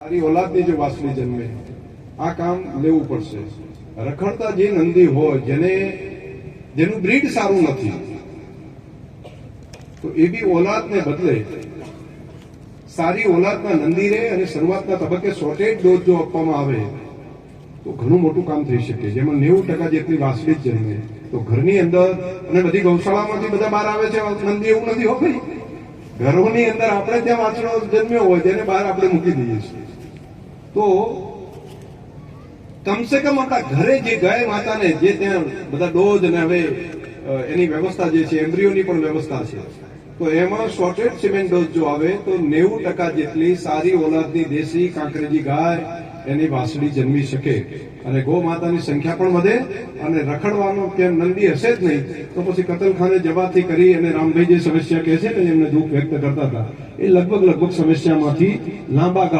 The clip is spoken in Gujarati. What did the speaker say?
સારી ઓલાદની જો વાસળી જન્મે આ કામ લેવું પડશે. રખડતા જે નંદી હોય જેનું બ્રીડ સારું નથી તો એવી ઓલાદને બદલે સારી ઓલાદના નંદી રહે અને શરૂઆતના તબક્કે શોર્ટેજ ડોઝ જો આપવામાં આવે તો ઘણું મોટું કામ થઈ શકે. જેમાં 90% જેટલી વાસળી જ જન્મે તો ઘરની અંદર અને બધી ગૌશાળામાંથી બધા બહાર આવે છે નંદી, એવું નથી હો ભાઈ. ઘરોની અંદર આપણે ત્યાં વાછડો જન્મ્યો હોય તેને બહાર આપણે મૂકી દઈએ છીએ. તો કમસે કમ આપણા ઘરે જે ગાય માતાને જે ત્યાં બધા ડોઝ અને હવે એની વ્યવસ્થા જે છે એમ્બ્રિયોની પણ વ્યવસ્થા છે તો એમાં શોર્ટેડ સિમેન્ટ ડોઝ જો આવે તો 90% જેટલી સારી ઓલાદની દેશી કાંકરેજી ગાય એની વાસળી જન્મી શકે અને ગૌ માતાની સંખ્યા પણ વધે અને રખડવાનો ક્યાં નંદી હશે જ નહીં તો પછી કતલખાને જવાથી કરી અને રામભાઈ જે સમસ્યા કહે છે ને એમને દુઃખ વ્યક્ત કરતા હતા એ લગભગ સમસ્યામાંથી લાંબા ગાળા